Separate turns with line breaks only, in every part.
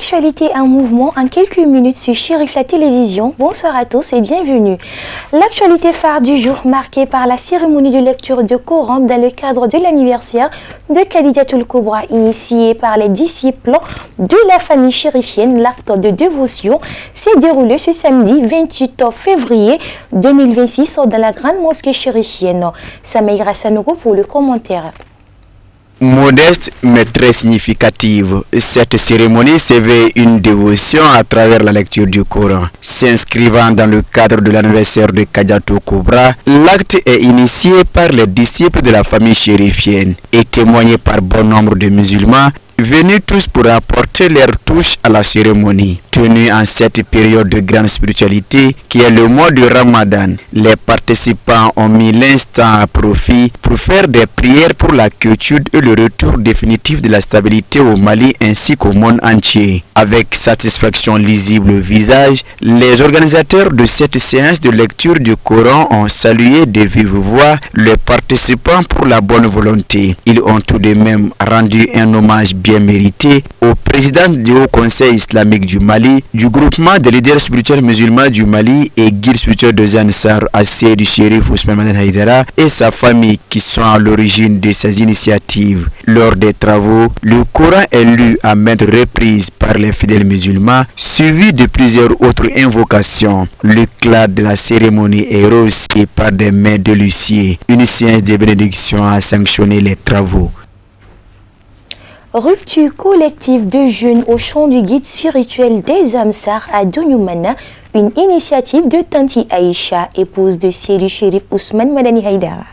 L'actualité en mouvement en quelques minutes sur Chérif la télévision. Bonsoir à tous et bienvenue. L'actualité phare du jour marquée par la cérémonie de lecture de Coran dans le cadre de l'anniversaire de Khadijatul Kubra initiée par les disciples de la famille chérifienne. L'acte de dévotion s'est déroulé ce samedi 28 février 2026 dans la grande mosquée chérifienne. Samaïra Sanogo pour le commentaire.
Modeste mais très significative, cette cérémonie s'éveille une dévotion à travers la lecture du Coran. S'inscrivant dans le cadre de l'anniversaire de Khadijatul Kubra, l'acte est initié par les disciples de la famille chérifienne et témoigné par bon nombre de musulmans venus tous pour apporter leur touche à la cérémonie. Tenue en cette période de grande spiritualité qui est le mois du Ramadan, les participants ont mis l'instant à profit pour faire des prières pour la quiétude et le retour définitif de la stabilité au Mali ainsi qu'au monde entier. Avec satisfaction lisible au visage, les organisateurs de cette séance de lecture du Coran ont salué de vive voix les participants pour la bonne volonté. Ils ont tout de même rendu un hommage bien mérité au président du Haut Conseil islamique du Mali, du groupement des leaders spirituels musulmans du Mali et guide spirituel de Ansar Assé du Chérif Ousmane Madani Haïdara et sa famille qui sont à l'origine de ces initiatives. Lors des travaux, le Coran est lu à maintes reprises par les fidèles musulmans, suivi de plusieurs autres invocations. L'éclat de la cérémonie est rehaussé par des mains de l'huissier. Une séance de bénédiction a sanctionné les travaux.
Rupture collective de jeunes au champ du guide spirituel des Amsar à Donyumana, une initiative de Tanti Aïcha, épouse de Sidi Chérif Ousmane Madani Haïdara.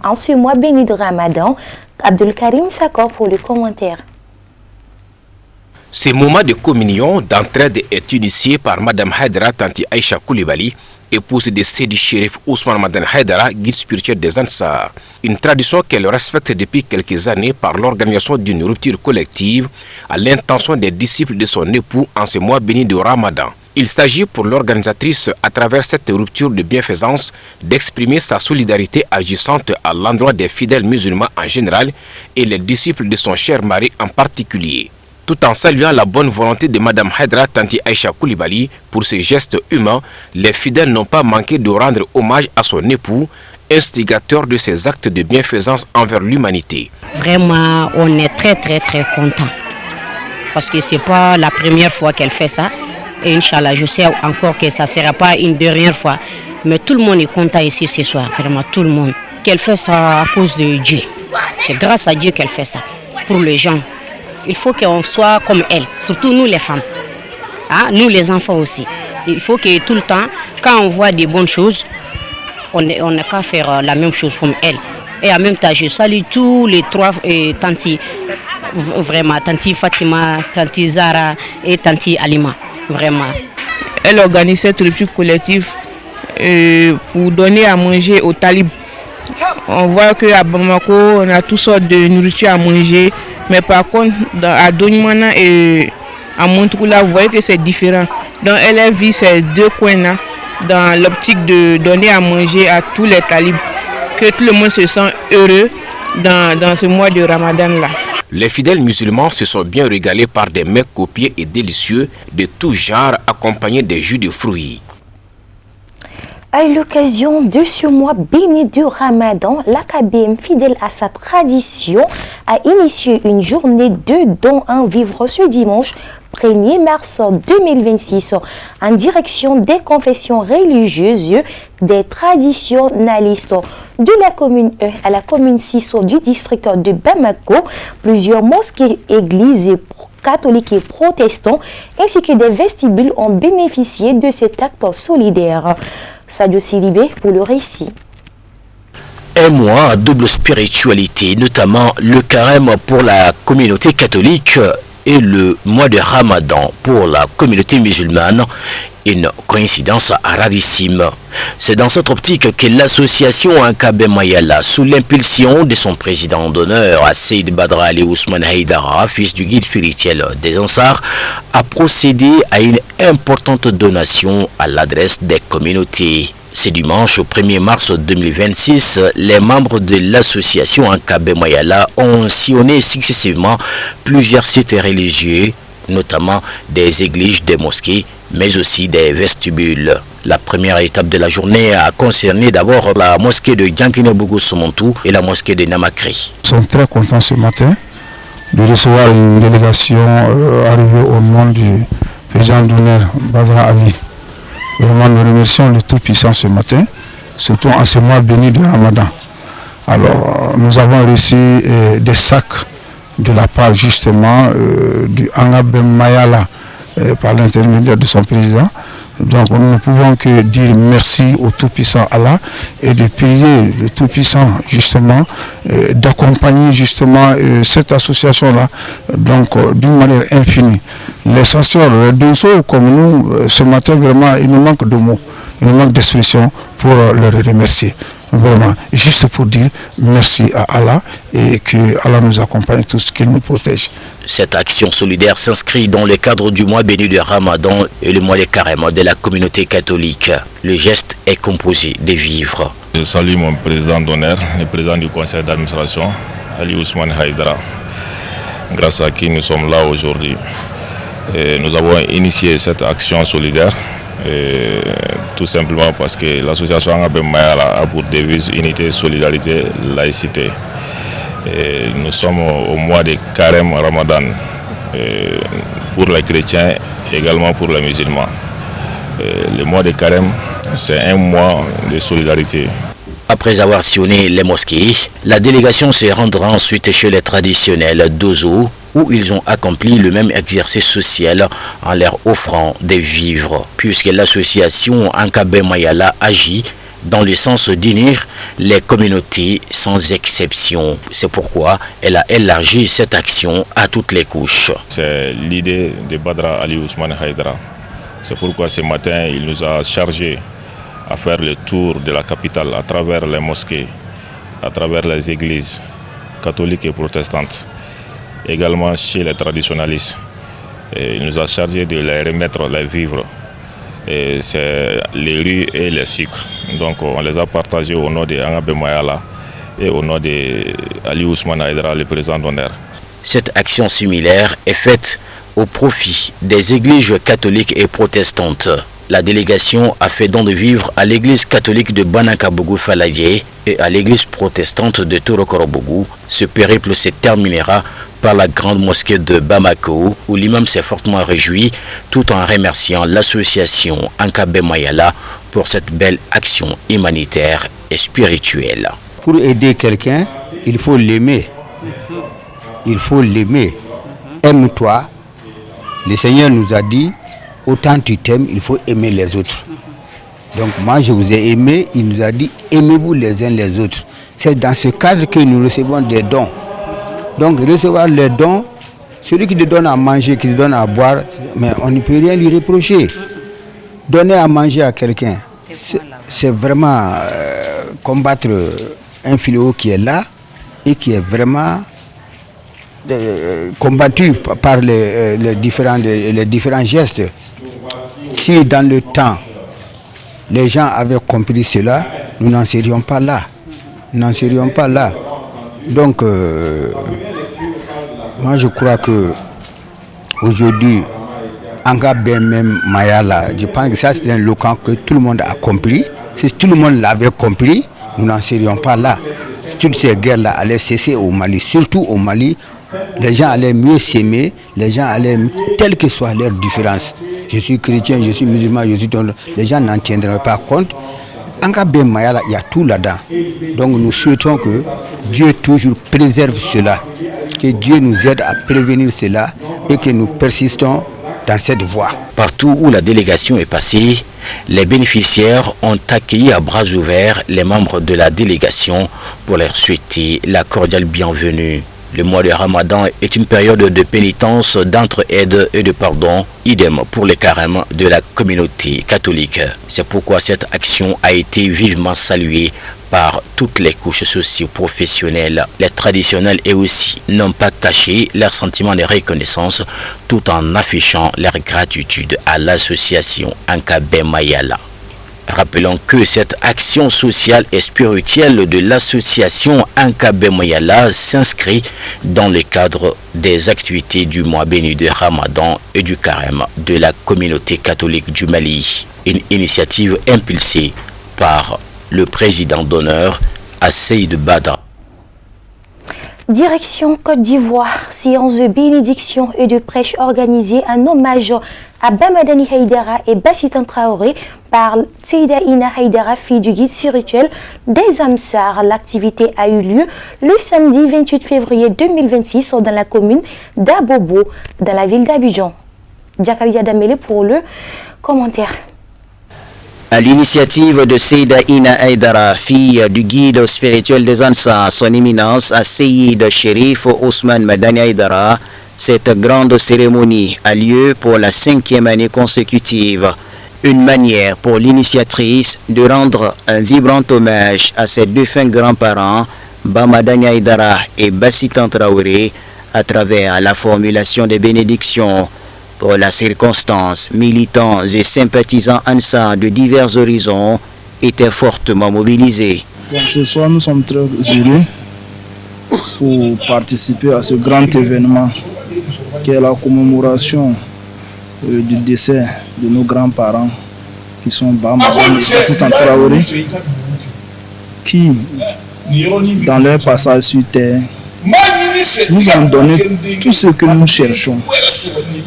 En ce mois béni de Ramadan, Abdul Karim s'accorde pour le commentaire.
Ce moment de communion, d'entraide est initié par Madame Haïdara Tanti Aïcha Koulibaly, épouse de Sidi Chérif Ousmane Madani Haïdara, guide spirituel des Ansar. Une tradition qu'elle respecte depuis quelques années par l'organisation d'une rupture collective à l'intention des disciples de son époux en ce mois béni de Ramadan. Il s'agit pour l'organisatrice, à travers cette rupture de bienfaisance, d'exprimer sa solidarité agissante à l'endroit des fidèles musulmans en général et les disciples de son cher mari en particulier. Tout en saluant la bonne volonté de Madame Haïdara Tanti Aïcha Koulibaly pour ces gestes humains, les fidèles n'ont pas manqué de rendre hommage à son époux, instigateur de ces actes de bienfaisance envers l'humanité.
Vraiment, on est très content parce que c'est pas la première fois qu'elle fait ça et Inch'Allah, je sais encore que ça ne sera pas une dernière fois, mais tout le monde est content ici ce soir, vraiment tout le monde. Qu'elle fait ça à cause de Dieu, c'est grâce à Dieu qu'elle fait ça, pour les gens. Il faut qu'on soit comme elle, surtout nous les femmes, nous les enfants aussi. Il faut que tout le temps, quand on voit des bonnes choses, on n'a qu'à faire la même chose comme elle. Et en même temps, je salue tous les trois tantis, vraiment, tanti Fatima, tanti Zara et tanti Alima, vraiment.
Elle organise cette rupture collective pour donner à manger aux talibs. On voit qu'à Bamako, on a toutes sortes de nourriture à manger, mais par contre, à Donyumana et à Montroula, vous voyez que c'est différent. Donc elle vit ces deux coins-là dans l'optique de donner à manger à tous les talibs, que tout le monde se sent heureux dans ce mois de Ramadan-là.
Les fidèles musulmans se sont bien régalés par des mets copieux et délicieux de tout genre accompagnés des jus de fruits.
À l'occasion de ce mois béni de Ramadan, l'AKBM, fidèle à sa tradition, a initié une journée de dons en vivre ce dimanche 1er mars 2026 en direction des confessions religieuses des traditionalistes de la commune 1 à la commune 6 du district de Bamako. Plusieurs mosquées, églises catholiques et protestants ainsi que des vestibules ont bénéficié de cet acte solidaire. Sadio Silibé pour le récit.
Un mois à double spiritualité, notamment le carême pour la communauté catholique et le mois de Ramadan pour la communauté musulmane. Une coïncidence rarissime. C'est dans cette optique que l'association AKBM Mayala, sous l'impulsion de son président d'honneur, Seyd Badra Ali Ousmane Haïdara, fils du guide spirituel des Ansar, a procédé à une importante donation à l'adresse des communautés. Ce dimanche, au 1er mars 2026, les membres de l'association AKBM Mayala ont sillonné successivement plusieurs sites religieux notamment des églises, des mosquées, mais aussi des vestibules. La première étape de la journée a concerné d'abord la mosquée de Diankine-Bougou-Somontou et la mosquée de Namakri.
Nous sommes très contents ce matin de recevoir une délégation arrivée au nom du président d'honneur Badra Ali. Vraiment, nous remercions le Tout-Puissant ce matin, surtout en ce mois béni de Ramadan. Alors, nous avons reçu des sacs de la part justement du Angabem Mayala par l'intermédiaire de son président. Donc nous ne pouvons que dire merci au Tout-Puissant Allah et de prier le Tout-Puissant justement d'accompagner justement cette association-là donc d'une manière infinie. L'essentiel, les deux comme nous, ce matin vraiment il nous manque de mots, il nous manque d'expressions pour leur remercier. Vraiment, juste pour dire merci à Allah et que Allah nous accompagne tous, qu'il nous protège.
Cette action solidaire s'inscrit dans le cadre du mois béni de Ramadan et le mois de carême de la communauté catholique. Le geste est composé de vivres.
Je salue mon président d'honneur, le président du conseil d'administration, Ali Ousmane Haïdara, grâce à qui nous sommes là aujourd'hui. Nous avons initié cette action solidaire. Tout simplement parce que l'association Angabem Mayala a pour devise unité, solidarité, laïcité. Nous sommes au mois de carême Ramadan pour les chrétiens, également pour les musulmans. Le mois de carême, c'est un mois de solidarité.
Après avoir sillonné les mosquées, la délégation se rendra ensuite chez les traditionnels d'Ozo, où ils ont accompli le même exercice social en leur offrant des vivres, puisque l'association Angabem Mayala agit dans le sens d'unir les communautés sans exception. C'est pourquoi elle a élargi cette action à toutes les couches.
C'est l'idée de Badra Ali Ousmane Haïdara. C'est pourquoi ce matin, il nous a chargé à faire le tour de la capitale à travers les mosquées, à travers les églises catholiques et protestantes, également chez les traditionalistes. Et il nous a chargé de les remettre les vivres. C'est les riz et les sucres. Donc on les a partagés au nom de Angabem Mayala et au nom de Ali Ousmane Haïdara, le président d'honneur.
Cette action similaire est faite au profit des églises catholiques et protestantes. La délégation a fait don de vivres à l'église catholique de Banakabougou-Falaye et à l'église protestante de Torokorobougou. Ce périple se terminera par la grande mosquée de Bamako, où l'imam s'est fortement réjoui, tout en remerciant l'association Angabem Mayala pour cette belle action humanitaire et spirituelle.
Pour aider quelqu'un, il faut l'aimer. Il faut l'aimer. Aime-toi. Le Seigneur nous a dit, autant tu t'aimes, il faut aimer les autres. Donc moi je vous ai aimé, il nous a dit, aimez-vous les uns les autres. C'est dans ce cadre que nous recevons des dons. Donc recevoir les dons, celui qui te donne à manger, qui te donne à boire, mais on ne peut rien lui reprocher. Donner à manger à quelqu'un, c'est vraiment combattre un fléau qui est là et qui est vraiment combattu par les différents gestes. Si dans le temps, les gens avaient compris cela, nous n'en serions pas là. Nous n'en serions pas là. Donc, moi je crois que aujourd'hui, Angabem Mayala, je pense que ça c'est un local que tout le monde a compris. Si tout le monde l'avait compris, nous n'en serions pas là. Si toutes ces guerres-là allaient cesser au Mali, surtout au Mali, les gens allaient mieux s'aimer, les gens allaient, telles que soient leurs différences. Je suis chrétien, je suis musulman, je suis ton... Les gens n'en tiendraient pas compte. Angabem Mayala, il y a tout là-dedans. Donc nous souhaitons que Dieu toujours préserve cela, que Dieu nous aide à prévenir cela et que nous persistons dans cette voie.
Partout où la délégation est passée, les bénéficiaires ont accueilli à bras ouverts les membres de la délégation pour leur souhaiter la cordiale bienvenue. Le mois de Ramadan est une période de pénitence, d'entraide et de pardon, idem pour le carême de la communauté catholique. C'est pourquoi cette action a été vivement saluée par toutes les couches socio-professionnelles. Les traditionnels et aussi n'ont pas caché leur sentiment de reconnaissance tout en affichant leur gratitude à l'association Angabem Mayala. Rappelons que cette action sociale et spirituelle de l'association Ankabe Moyala s'inscrit dans le cadre des activités du mois béni de Ramadan et du carême de la communauté catholique du Mali. Une initiative impulsée par le président d'honneur Asseid Badra.
Direction Côte d'Ivoire, séance de bénédiction et de prêche organisée en hommage à Bamadani Haïdara et Bassitan Traoré par Seyda Ina Haïdara, fille du guide spirituel des Amsar. L'activité a eu lieu le samedi 28 février 2026 dans la commune d'Abobo, dans la ville d'Abidjan. Jakaria Damele pour le commentaire.
À l'initiative de Seyda Ina Haïdara, fille du guide spirituel des Ansar, son éminence à Seyid Sherif Ousmane Madani Haïdara, cette grande cérémonie a lieu pour la 5e année consécutive. Une manière pour l'initiatrice de rendre un vibrant hommage à ses défunts grands-parents, Bamadani Haïdara et Bassitan Traoré, à travers la formulation des bénédictions. Pour la circonstance, militants et sympathisants Ansar de divers horizons étaient fortement mobilisés.
Ce soir, nous sommes très heureux pour participer à ce grand événement qui est la commémoration du décès de nos grands-parents qui sont Bamadani et Bassitan Traoré, qui, dans leur passage sur terre, nous ont donné tout ce que nous cherchons,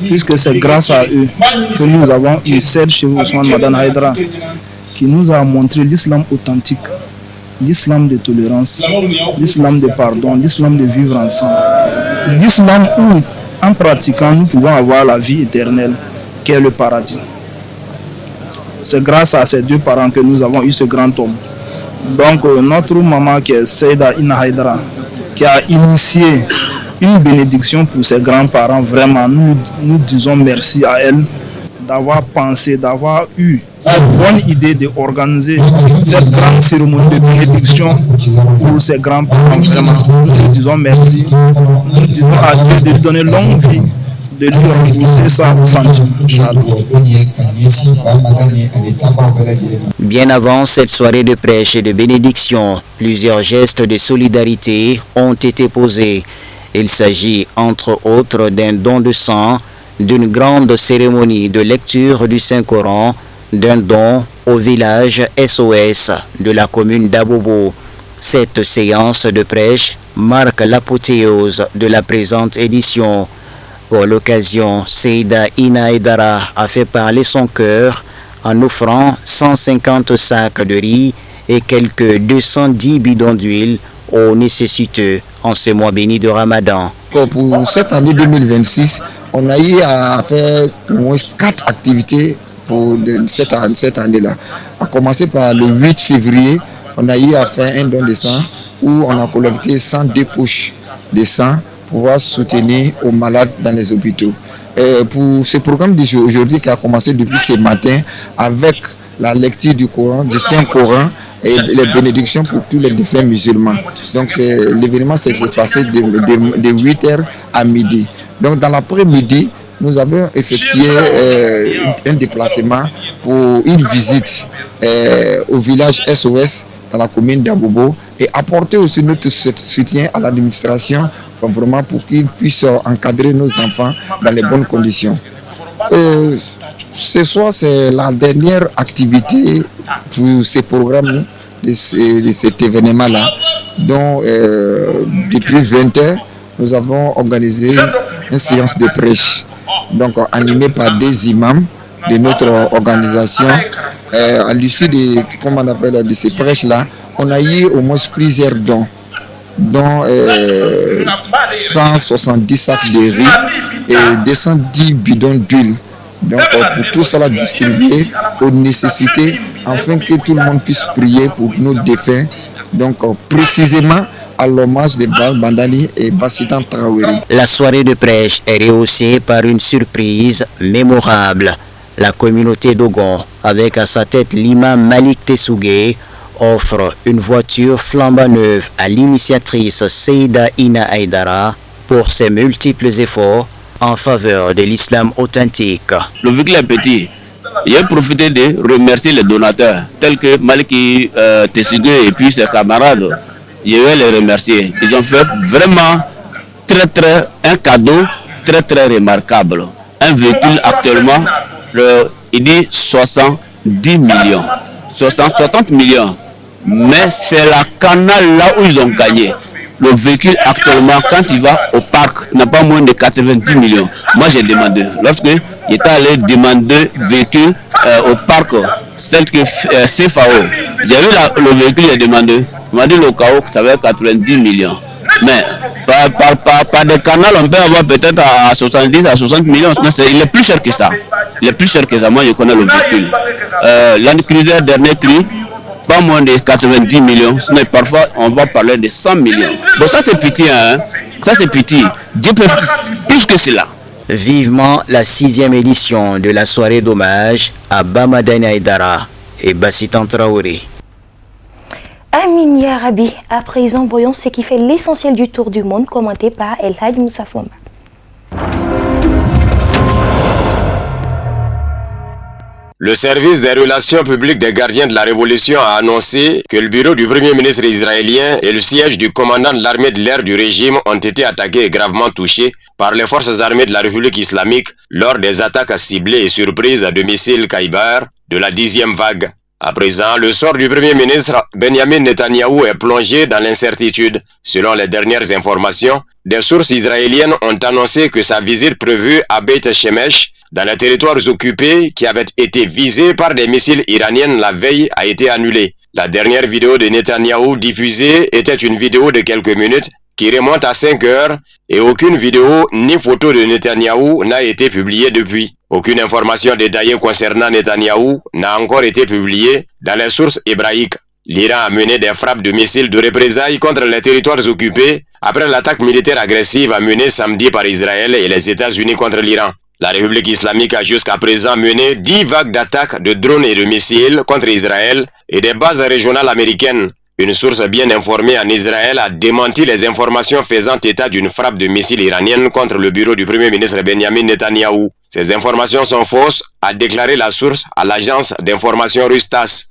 puisque c'est grâce à eux que nous avons eu Cheikh Ousmane Madani Haïdara qui nous a montré l'islam authentique, l'islam de tolérance, l'islam de pardon, l'islam de vivre ensemble, l'islam où, en pratiquant, nous pouvons avoir la vie éternelle, qui est le paradis. C'est grâce à ces deux parents que nous avons eu ce grand homme. Donc notre maman qui est Seyda Ina Haïdara, qui a initié une bénédiction pour ses grands-parents, vraiment, nous disons merci à elle d'avoir pensé, d'avoir eu cette bonne idée d'organiser cette grande cérémonie de bénédiction pour ses grands-parents, vraiment. Nous disons merci, nous disons à Dieu de lui donner longue vie, de lui rembourser sa santé.
Bien avant cette soirée de prêche et de bénédiction, plusieurs gestes de solidarité ont été posés. Il s'agit entre autres d'un don de sang, d'une grande cérémonie de lecture du Saint-Coran, d'un don au village SOS de la commune d'Abobo. Cette séance de prêche marque l'apothéose de la présente édition. Pour l'occasion, Seyda Ina Haïdara a fait parler son cœur en offrant 150 sacs de riz et quelques 210 bidons d'huile aux nécessiteux en ce mois béni de Ramadan.
Pour cette année 2026, on a eu à faire au moins 4 activités pour cette année-là. À commencer par le 8 février, on a eu à faire un don de sang où on a collecté 102 poches de sang pour pouvoir soutenir aux malades dans les hôpitaux. Pour ce programme d'aujourd'hui qui a commencé depuis ce matin avec la lecture du Coran, du Saint-Coran et les bénédictions pour tous les défunts musulmans. Donc l'événement s'est passé de 8h à midi. Donc dans l'après-midi, nous avons effectué un déplacement pour une visite au village SOS dans la commune d'Abobo et apporter aussi notre soutien à l'administration vraiment pour qu'ils puissent encadrer nos enfants dans les bonnes conditions. Ce soir, c'est la dernière activité pour ce programme de cet événement-là. Donc, depuis 20h, nous avons organisé une séance de prêche, donc animée par des imams de notre organisation. À l'issue de ces prêches-là, on a eu au moins plusieurs dons, dont 170 sacs de riz et 210 bidons d'huile. Donc pour tout cela distribuer aux nécessités afin que tout le monde puisse prier pour nos défunts. Donc précisément à l'hommage de Bamadani et Bassitan Traoré.
La soirée de prêche est rehaussée par une surprise mémorable. La communauté d'Ogon, avec à sa tête l'imam Malik Tessougué, offre une voiture flambant neuve à l'initiatrice Seyda Ina Haïdara pour ses multiples efforts en faveur de l'islam authentique.
Le véhicule est petit, J'ai profité de remercier les donateurs, tels que Maliki Tessigue et puis ses camarades. Je vais les remercier. Ils ont fait vraiment un cadeau très remarquable. Un véhicule actuellement, il dit 70 millions. 60 millions. Mais c'est la canal là où ils ont gagné. Le véhicule actuellement, quand il va au parc, n'a pas moins de 90 millions. Moi j'ai demandé, lorsque j'étais allé demander véhicule au parc, celle que CFAO, j'ai vu le véhicule, j'ai demandé, il m'a dit le KO, ça va être 90 millions. Mais par des canaux, on peut avoir peut-être à 70 à 60 millions. Non, il est plus cher que ça. Il est plus cher que ça. Moi, je connais le véhicule. Land Cruiser dernier cri, pas moins de 90 millions. Mais parfois, on va parler de 100 millions. Bon, ça c'est petit, hein. Ça c'est petit. Dieu peut plus que cela.
Vivement la 6e édition de la soirée d'hommage à Bamadani Haïdara et Bassitan Traoré.
Amin Ya Rabbi, à présent voyons ce qui fait l'essentiel du tour du monde commenté par El Hadj Moussa Fomba.
Le service des relations publiques des gardiens de la Révolution a annoncé que le bureau du Premier ministre israélien et le siège du commandant de l'armée de l'air du régime ont été attaqués et gravement touchés par les forces armées de la République islamique lors des attaques ciblées et surprises de missiles Khyber de la 10e vague. À présent, le sort du Premier ministre Benjamin Netanyahou est plongé dans l'incertitude. Selon les dernières informations, des sources israéliennes ont annoncé que sa visite prévue à Beit Shemesh, dans les territoires occupés qui avaient été visés par des missiles iraniens la veille, a été annulée. La dernière vidéo de Netanyahou diffusée était une vidéo de quelques minutes qui remonte à 5 heures et aucune vidéo ni photo de Netanyahou n'a été publiée depuis. Aucune information détaillée concernant Netanyahou n'a encore été publiée dans les sources hébraïques. L'Iran a mené des frappes de missiles de représailles contre les territoires occupés après l'attaque militaire agressive menée samedi par Israël et les États-Unis contre l'Iran. La République islamique a jusqu'à présent mené 10 vagues d'attaques de drones et de missiles contre Israël et des bases régionales américaines. Une source bien informée en Israël a démenti les informations faisant état d'une frappe de missiles iranienne contre le bureau du Premier ministre Benjamin Netanyahou. Ces informations sont fausses, a déclaré la source à l'agence d'information russe TASS.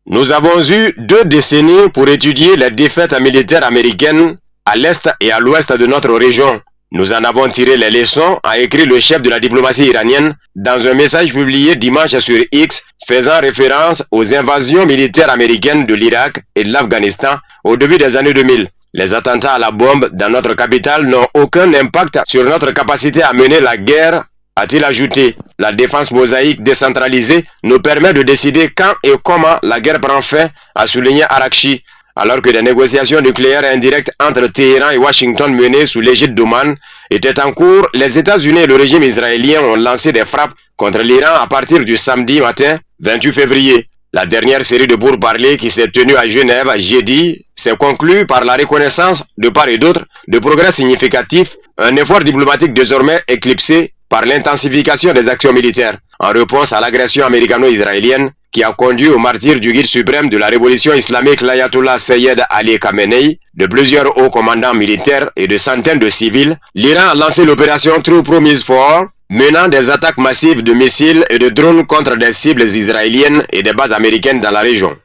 Nous avons eu 2 décennies pour étudier les défaites militaires américaines à l'est et à l'ouest de notre région. Nous en avons tiré les leçons, a écrit le chef de la diplomatie iranienne dans un message publié dimanche sur X faisant référence aux invasions militaires américaines de l'Irak et de l'Afghanistan au début des années 2000. Les attentats à la bombe dans notre capitale n'ont aucun impact sur notre capacité à mener la guerre, a-t-il ajouté. La défense mosaïque décentralisée nous permet de décider quand et comment la guerre prend fin, a souligné Arakchi. Alors que des négociations nucléaires indirectes entre Téhéran et Washington menées sous l'égide d'Oman étaient en cours, les États-Unis et le régime israélien ont lancé des frappes contre l'Iran à partir du samedi matin 28 février. La dernière série de pourparlers qui s'est tenue à Genève jeudi s'est conclue par la reconnaissance de part et d'autre de progrès significatifs, un effort diplomatique désormais éclipsé par l'intensification des actions militaires, en réponse à l'agression américano-israélienne qui a conduit au martyre du guide suprême de la révolution islamique l'Ayatollah Seyed Ali Khamenei, de plusieurs hauts commandants militaires et de centaines de civils. L'Iran a lancé l'opération True Promise 4, menant des attaques massives de missiles et de drones contre des cibles israéliennes et des bases américaines dans la région.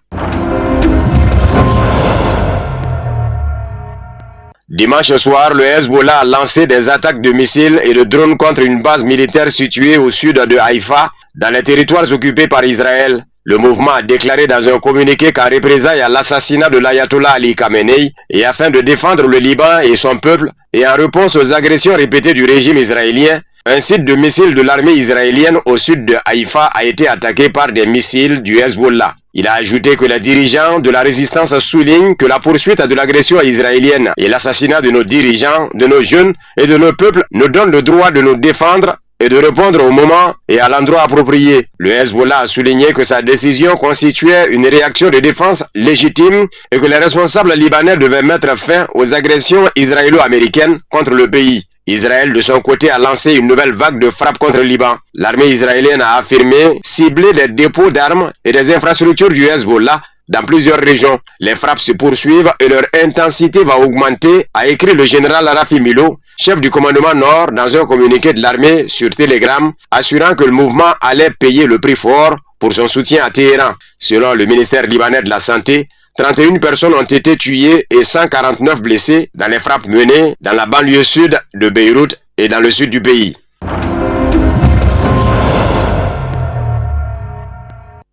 Dimanche soir, le Hezbollah a lancé des attaques de missiles et de drones contre une base militaire située au sud de Haïfa, dans les territoires occupés par Israël. Le mouvement a déclaré dans un communiqué qu'en représailles à l'assassinat de l'Ayatollah Ali Khamenei et afin de défendre le Liban et son peuple et en réponse aux agressions répétées du régime israélien, un site de missiles de l'armée israélienne au sud de Haïfa a été attaqué par des missiles du Hezbollah. Il a ajouté que les dirigeants de la résistance soulignent que la poursuite de l'agression israélienne et l'assassinat de nos dirigeants, de nos jeunes et de nos peuples nous donnent le droit de nous défendre et de répondre au moment et à l'endroit approprié. Le Hezbollah a souligné que sa décision constituait une réaction de défense légitime et que les responsables libanais devaient mettre fin aux agressions israélo-américaines contre le pays. Israël, de son côté, a lancé une nouvelle vague de frappes contre le Liban. L'armée israélienne a affirmé cibler des dépôts d'armes et des infrastructures du Hezbollah dans plusieurs régions. Les frappes se poursuivent et leur intensité va augmenter, a écrit le général Rafi Milo, chef du commandement Nord, dans un communiqué de l'armée sur Telegram, assurant que le mouvement allait payer le prix fort pour son soutien à Téhéran. Selon le ministère libanais de la Santé, 31 personnes ont été tuées et 149 blessées dans les frappes menées dans la banlieue sud de Beyrouth et dans le sud du pays.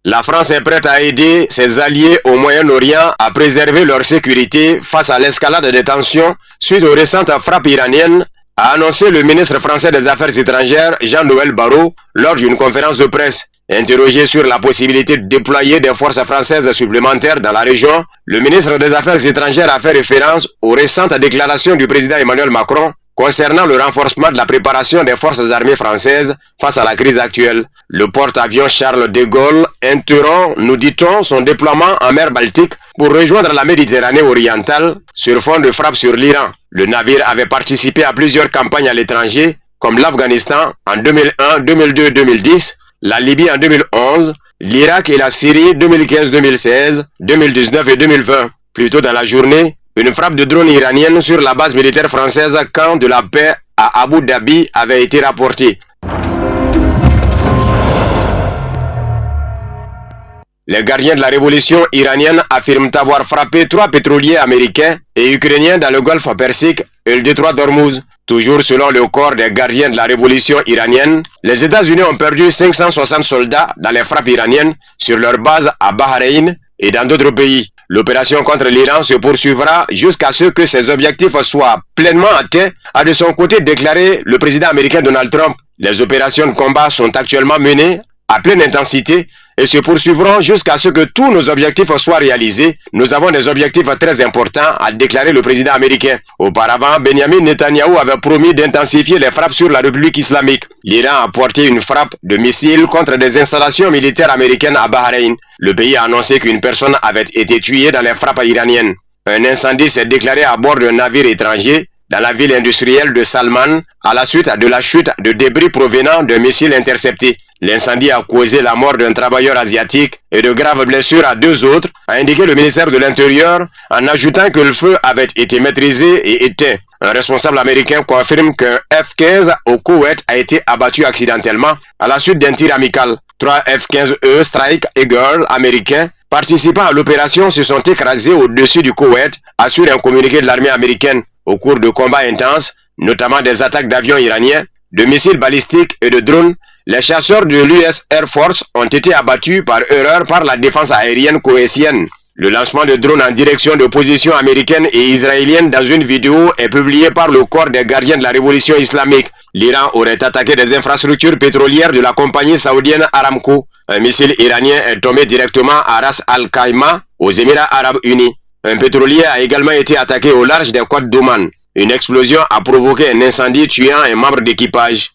La France est prête à aider ses alliés au Moyen-Orient à préserver leur sécurité face à l'escalade des tensions suite aux récentes frappes iraniennes, a annoncé le ministre français des Affaires étrangères Jean-Noël Barrot lors d'une conférence de presse. Interrogé sur la possibilité de déployer des forces françaises supplémentaires dans la région, le ministre des Affaires étrangères a fait référence aux récentes déclarations du président Emmanuel Macron concernant le renforcement de la préparation des forces armées françaises face à la crise actuelle. Le porte-avions Charles de Gaulle interrompt, nous dit-on, son déploiement en mer Baltique pour rejoindre la Méditerranée orientale sur fond de frappe sur l'Iran. Le navire avait participé à plusieurs campagnes à l'étranger, comme l'Afghanistan en 2001, 2002, 2010, la Libye en 2011, l'Irak et la Syrie 2015-2016, 2019 et 2020. Plus tôt dans la journée, une frappe de drone iranienne sur la base militaire française Camp de la Paix à Abu Dhabi avait été rapportée. Les gardiens de la révolution iranienne affirment avoir frappé 3 pétroliers américains et ukrainiens dans le golfe Persique et le détroit d'Ormuz. Toujours selon le corps des gardiens de la révolution iranienne, les États-Unis ont perdu 560 soldats dans les frappes iraniennes sur leur base à Bahreïn et dans d'autres pays. L'opération contre l'Iran se poursuivra jusqu'à ce que ses objectifs soient pleinement atteints, a de son côté déclaré le président américain Donald Trump. Les opérations de combat sont actuellement menées à pleine intensité et se poursuivront jusqu'à ce que tous nos objectifs soient réalisés. Nous avons des objectifs très importants, a déclaré le président américain. Auparavant, Benjamin Netanyahou avait promis d'intensifier les frappes sur la République islamique. L'Iran a porté une frappe de missiles contre des installations militaires américaines à Bahreïn. Le pays a annoncé qu'une personne avait été tuée dans les frappes iraniennes. Un incendie s'est déclaré à bord d'un navire étranger dans la ville industrielle de Salman à la suite de la chute de débris provenant d'un missile intercepté. L'incendie a causé la mort d'un travailleur asiatique et de graves blessures à 2 autres, a indiqué le ministère de l'Intérieur en ajoutant que le feu avait été maîtrisé et éteint. Un responsable américain confirme qu'un F-15 au Koweït a été abattu accidentellement à la suite d'un tir amical. 3 F-15E Strike Eagle américains participant à l'opération se sont écrasés au-dessus du Koweït, assure un communiqué de l'armée américaine. Au cours de combats intenses, notamment des attaques d'avions iraniens, de missiles balistiques et de drones, les chasseurs de l'US Air Force ont été abattus par erreur par la défense aérienne koweïtienne. Le lancement de drones en direction de positions américaines et israéliennes dans une vidéo est publié par le corps des gardiens de la révolution islamique. L'Iran aurait attaqué des infrastructures pétrolières de la compagnie saoudienne Aramco. Un missile iranien est tombé directement à Ras Al Khaimah, aux Émirats arabes unis. Un pétrolier a également été attaqué au large des côtes d'Oman. Une explosion a provoqué un incendie tuant un membre d'équipage.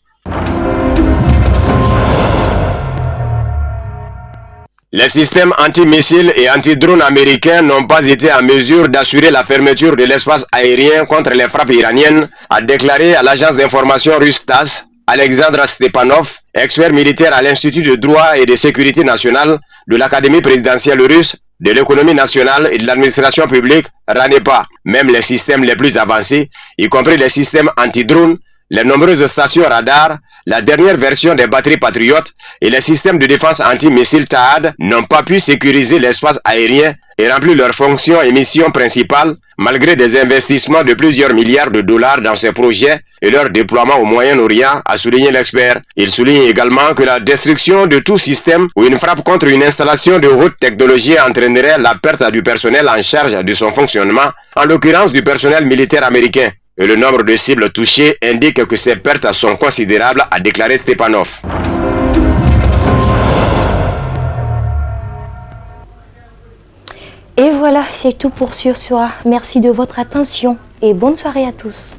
Les systèmes anti-missiles et anti-drones américains n'ont pas été en mesure d'assurer la fermeture de l'espace aérien contre les frappes iraniennes, a déclaré à l'agence d'information russe TASS Alexandre Stepanov, expert militaire à l'Institut de droit et de sécurité nationale de l'Académie présidentielle russe, de l'économie nationale et de l'administration publique, RANEPA. Même les systèmes les plus avancés, y compris les systèmes anti-drones, les nombreuses stations radars, la dernière version des batteries patriotes et les systèmes de défense anti-missiles THAAD n'ont pas pu sécuriser l'espace aérien et remplir leurs fonctions et missions principales malgré des investissements de plusieurs milliards de dollars dans ces projets et leur déploiement au Moyen-Orient, a souligné l'expert. Il souligne également que la destruction de tout système ou une frappe contre une installation de haute technologie entraînerait la perte du personnel en charge de son fonctionnement, en l'occurrence du personnel militaire américain. Et le nombre de cibles touchées indique que ces pertes sont considérables, a déclaré Stepanov.
Et voilà, c'est tout pour ce soir. Merci de votre attention et bonne soirée à tous.